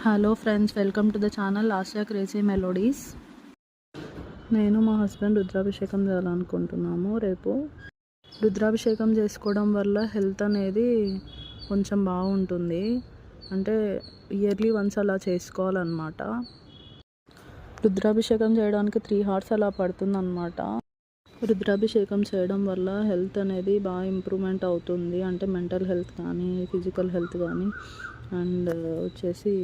Hello friends, welcome to the channel Asia crazy melodies. నేను మా husband రుద్రాభిషేకం చేయాలనుకుంటున్నాము. రేపు రుద్రాభిషేకం చేసుకోవడం వల్ల హెల్త్ అనేది కొంచెం బాగుంటుంది. అంటే ఇయర్లీ వన్స్ అలా చేసుకోవాలన్నమాట. రుద్రాభిషేకం చేయడానికి 3 hours అలా పడుతుందన్నమాట. రుద్రాభిషేకం చేయడం వల్ల హెల్త్ అనేది బాగా ఇంప్రూవ్మెంట్ అవుతుంది. అంటే మెంటల్ హెల్త్ కానీ, ఫిజికల్ హెల్త్ కానీ, అండ్ వచ్చేసి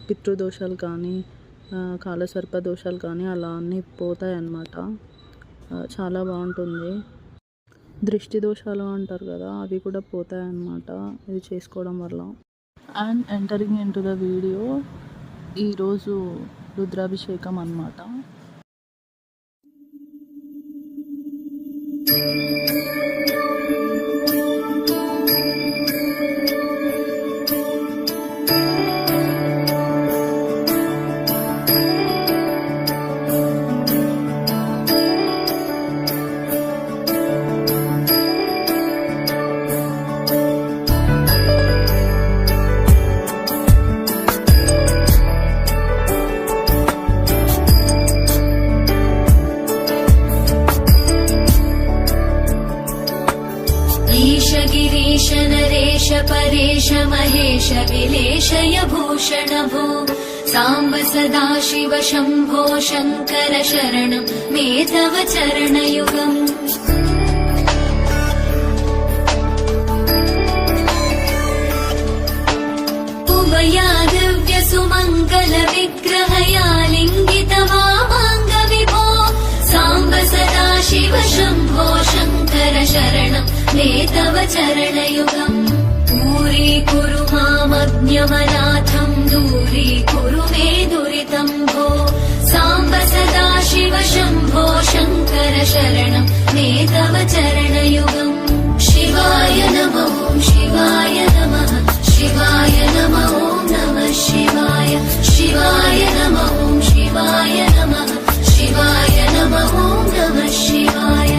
పితృదోషాలు కానీ, కాలసర్ప దోషాలు కానీ అలా అన్నీ పోతాయి అన్నమాట. చాలా బాగుంటుంది. దృష్టి దోషాలు అంటారు కదా, అవి కూడా పోతాయి అన్నమాట ఇది చేసుకోవడం వల్ల. And entering in to the video, ఈరోజు రుద్రాభిషేకం అన్నమాట. गिरीश नरेश परेश महेश विलेशय भूषण भो साम्ब सदा शिव शम्भो शङ्कर शरणं मे तव चरणयुगम्। उमया दिव्य सुमङ्गल विग्रहया लिङ्गित वामाङ्ग विभो साम्ब सदा शिव शम्भो शङ्कर शरणं मे तव चरणयुगम्। दूरीकुरु मामज्ञमनाथं दूरीकुरु मे दुरितं भो साम्ब सदा शिव शम्भो शङ्कर शरणं मे तव चरणयुगम्। शिवाय नमः शिवाय नमः शिवाय नमः नमः शिवाय शिवाय नमः शिवाय नमः शिवाय नमः नमः शिवाय।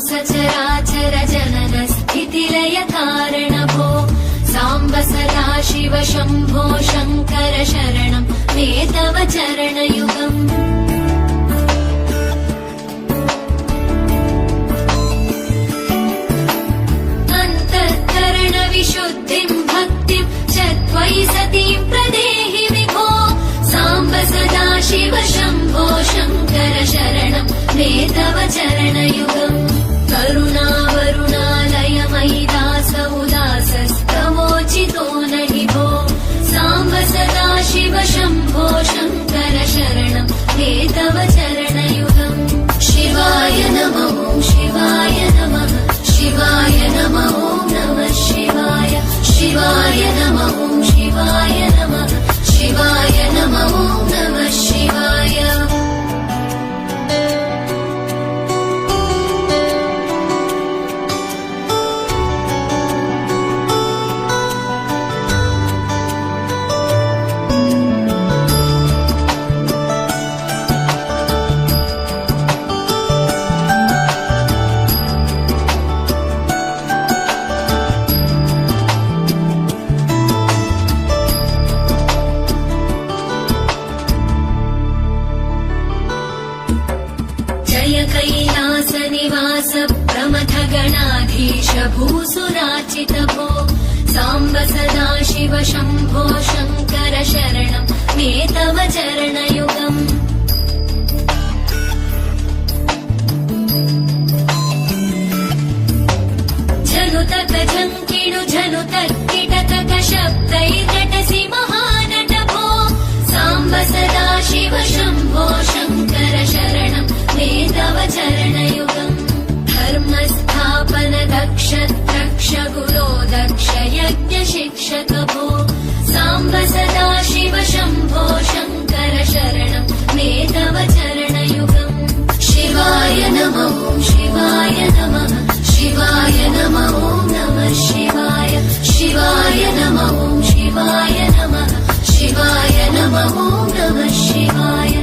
सचराचर जनन स्थितिलय कारण भो साम्ब सदा शिव शम्भो शङ्कर शरणं मे तव चरणयुगम्। अन्तःकरण विशुद्धिं भक्तिं च त्वयि सतीं प्रदेहि विभो साम्ब सदा शिव शम्भो शङ्कर शरणं मे तव चरणयुगम्। करुणावरुणालय मयि दास उदासस्तवोचितो नहि भो साम्ब सदा शिव शम्भो शङ्कर शरणं मे तव चरणयुगम्। शिवाय नमः शिवाय नमः शिवाय नमः नमः शिवाय शिवाय नमः शिवाय नमः शिवाय नमः नमः शिवाय। कैलास निवास प्रमथ गणाधीश भूसुराचित भो साम्ब सदा शिव शम्भो शङ्कर शरणं मे तव चरणयुगम्। जनुतक झङ्किणु जनुतक किटतक शब्दैर्नटसि महानट भो साम्ब सदा शिव शम्भो शङ्कर शरणं मे तव चरणयुगम्। धर्मस्थापन दक्ष नमः ॐ नमः शिवाय शिवाय नमः ॐ शिवाय नमः शिवाय नमः ॐ नमः शिवाय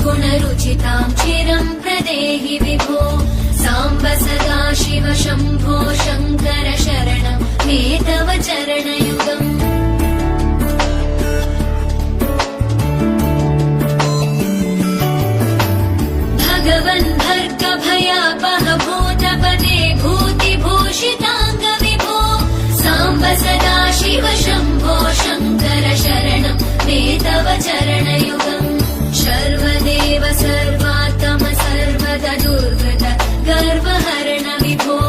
गुणरुचितां चिरं प्रदेहि विभो साम्ब सदा शिव शम्भो शङ्कर शरणं मे तव चरणयुगम् भगवन् भर्गभयापह भूतपदे भूतिभूषिताङ्ग विभो साम्ब सदा शिव शम्भो शङ्कर शरणं मे तव चरणयुगम् सर्वदेव सर्वात्म सर्वदा दुर्गत गर्वहरण विभो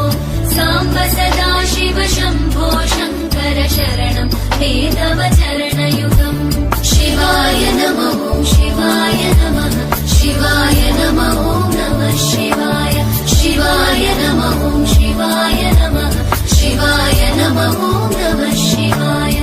साम्ब सदा शिव शम्भो शङ्कर शरणं मे तव चरणयुगम् शिवाय नमः ॐ शिवाय नमः शिवाय नमः ॐ नमः शिवाय शिवाय नमः ॐ शिवाय नमः शिवाय नमः ॐ नमः शिवाय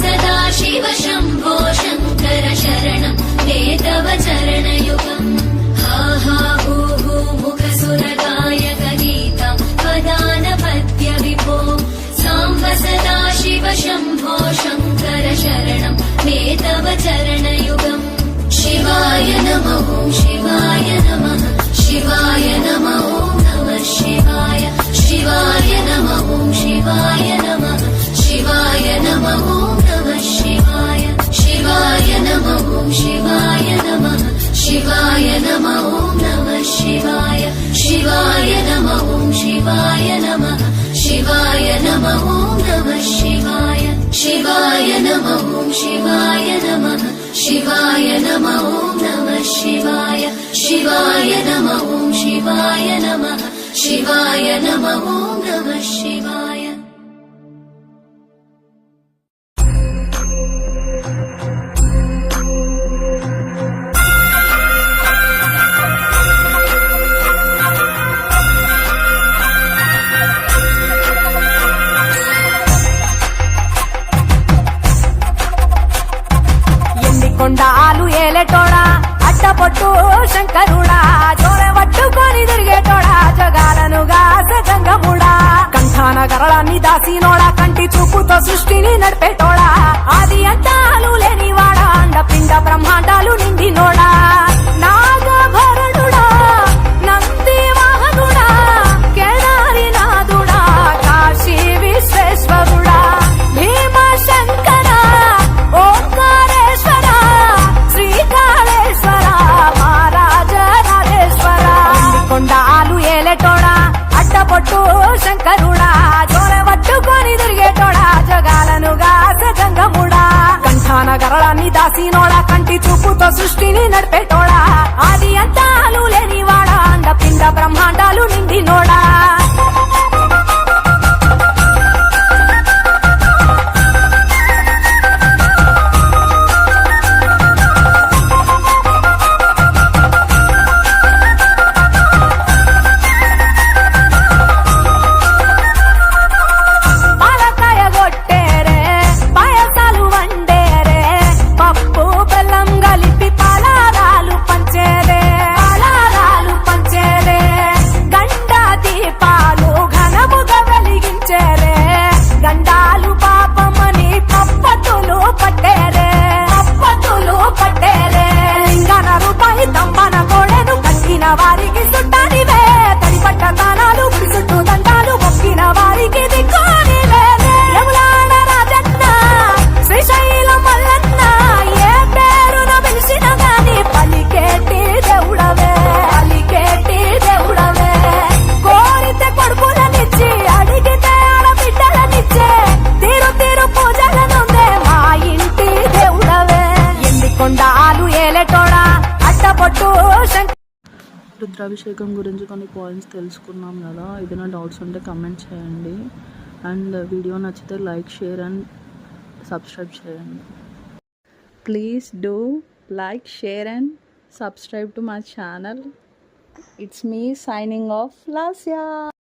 सदा शिव शम्भो शङ्कर शरणं मे तव चरणयुगम् हा हा हू हू मुखसुरगायक गीता वदानपद्य विभो साम्ब सदा शिव शम्भो शङ्कर शरणं मे तव चरणयुगम् शिवाय नमः ॐ शिवाय नमः शिवाय नमः ॐ नमः शिवाय शिवाय नमः ॐ शिवाय नमः शिवाय नमः ॐ नमः शिवाय शिवाय नमः ॐ शिवाय नमः शिवाय नमः ॐ नमः शिवाय शिवाय नमः ॐ शिवाय नमः शिवाय नमः ॐ नमः शिवाय शिवाय नमः ॐ शिवाय नमः शिवाय नमः ॐ नमः शिवाय शिवाय नमः ॐ शिवाय नमः शिवाय नमः ॐ नमः शिवाय కొండాలు ఏలేటోడా అట్టపొట్టు శంకరుడా జోరె పట్టుకొని తిరిగేటోడా జగాలను గాసగంగముడా కంఠాన గరళాన్ని దాసినోడా కంటి చూపుతో సృష్టిని నడిపేటోడా ఆది అంతాలు లేనివాడా అండ పిండ బ్రహ్మాండాలు నిండినోడా నాగభరణుడా నంది వాహనుడా కేదారి నాథుడా కాశీ విశ్వేశ్వరుడా భీమ శంకర ఓంకారేశ్వర శ్రీకాళేశ్వర మహారాజ రాజేశ్వర కొండాలు ఏలేటోడా అడ్డపొట్టు శంకరుడా జోరె పట్టుకొని తిరిగేటోడా జగాలను గాసగంగముడా కంఠాన గరళాన్ని దాసినోడా కంటి చూపుతో సృష్టిని నడిపేటోడా ఆది అంతాలు లేనివాడా అండ పిండ బ్రహ్మాండాలు నిండినోడా గండాతి రుద్రాభిషేకం గురించి కొన్ని పాయింట్స్ తెలుసుకున్నాం కదా. ఏదైనా డౌట్స్ ఉంటే కమెంట్ చేయండి. అండ్ వీడియో నచ్చితే లైక్, షేర్ అండ్ సబ్స్క్రైబ్ చేయండి. Please do like, share and subscribe to my channel. It's me signing off, Lasya.